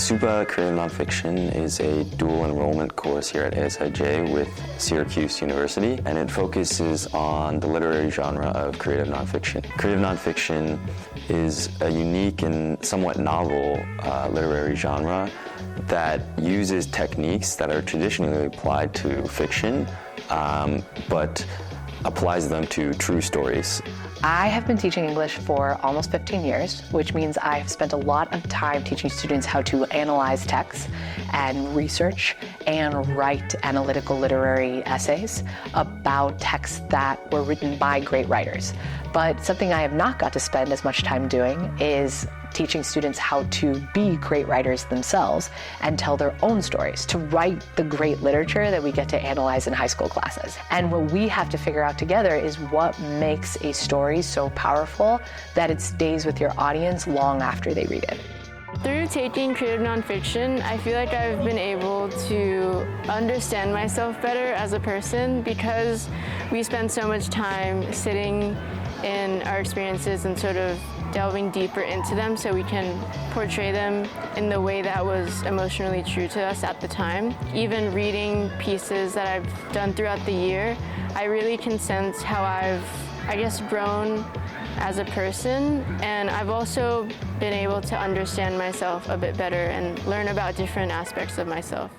SUPA Creative Nonfiction is a dual enrollment course here at ASIJ with Syracuse University, and it focuses on the literary genre of creative nonfiction. Creative nonfiction is a unique and somewhat novel literary genre that uses techniques that are traditionally applied to fiction, but applies them to true stories. I have been teaching English for almost 15 years, which means I've spent a lot of time teaching students how to analyze texts and research and write analytical literary essays about texts that were written by great writers. But something I have not got to spend as much time doing is teaching students how to be great writers themselves and tell their own stories, to write the great literature that we get to analyze in high school classes. And what we have to figure out together is what makes a story so powerful that it stays with your audience long after they read it. Through taking creative nonfiction, I feel like I've been able to understand myself better as a person because we spend so much time sitting in our experiences and sort of delving deeper into them so we can portray them in the way that was emotionally true to us at the time. Even reading pieces that I've done throughout the year, I really can sense how I've, grown as a person, and I've also been able to understand myself a bit better and learn about different aspects of myself.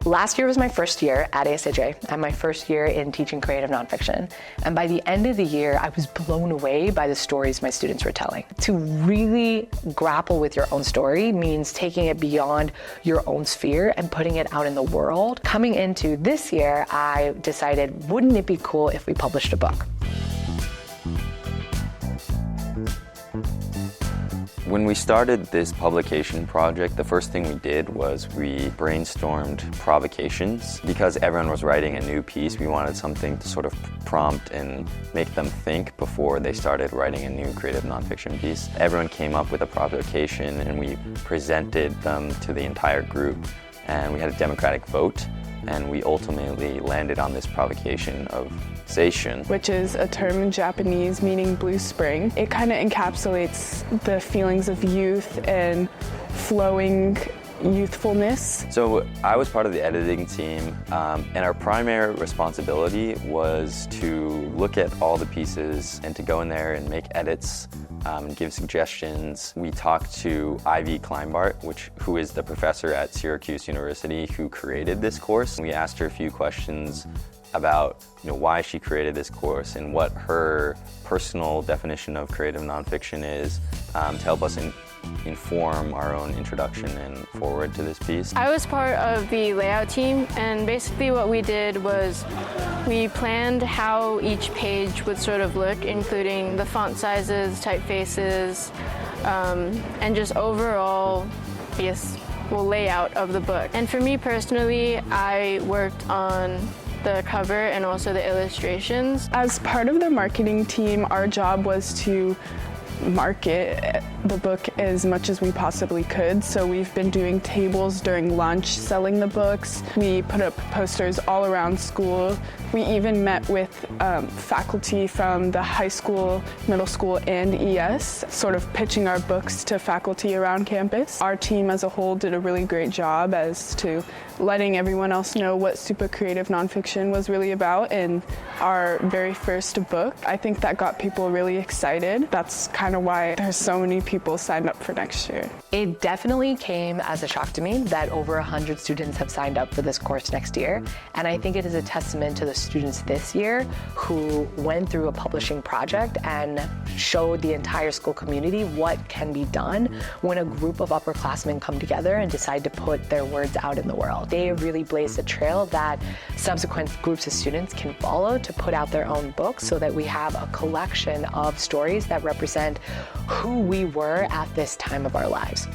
Last year was my first year at ASIJ and my first year in teaching creative nonfiction. And by the end of the year, I was blown away by the stories my students were telling. To really grapple with your own story means taking it beyond your own sphere and putting it out in the world. Coming into this year, I decided, wouldn't it be cool if we published a book? When we started this publication project, the first thing we did was we brainstormed provocations. Because everyone was writing a new piece, we wanted something to sort of prompt and make them think before they started writing a new creative nonfiction piece. Everyone came up with a provocation and we presented them to the entire group, and we had a democratic vote, and we ultimately landed on this provocation of seishun, which is a term in Japanese meaning blue spring. It kind of encapsulates the feelings of youth and flowing youthfulness. So I was part of the editing team, and our primary responsibility was to look at all the pieces and to go in there and make edits, and give suggestions. We talked to Ivy Kleinbart, who is the professor at Syracuse University who created this course. We asked her a few questions about why she created this course and what her personal definition of creative nonfiction is, to help us inform our own introduction and forward to this piece. I was part of the layout team, and basically what we did was we planned how each page would sort of look, including the font sizes, typefaces, and just overall layout of the book. And for me personally, I worked on the cover and also the illustrations. As part of the marketing team, our job was to market the book as much as we possibly could. So we've been doing tables during lunch, selling the books. We put up posters all around school. We even met with faculty from the high school, middle school, and ES, sort of pitching our books to faculty around campus. Our team as a whole did a really great job as to letting everyone else know what SUPA Creative Nonfiction was really about in our very first book. I think that got people really excited. That's kind of why there's so many people signed up for next year. It definitely came as a shock to me that over 100 students have signed up for this course next year. And I think it is a testament to the students this year who went through a publishing project and showed the entire school community what can be done when a group of upperclassmen come together and decide to put their words out in the world. They really blazed a trail that subsequent groups of students can follow to put out their own books so that we have a collection of stories that represent who we were at this time of our lives.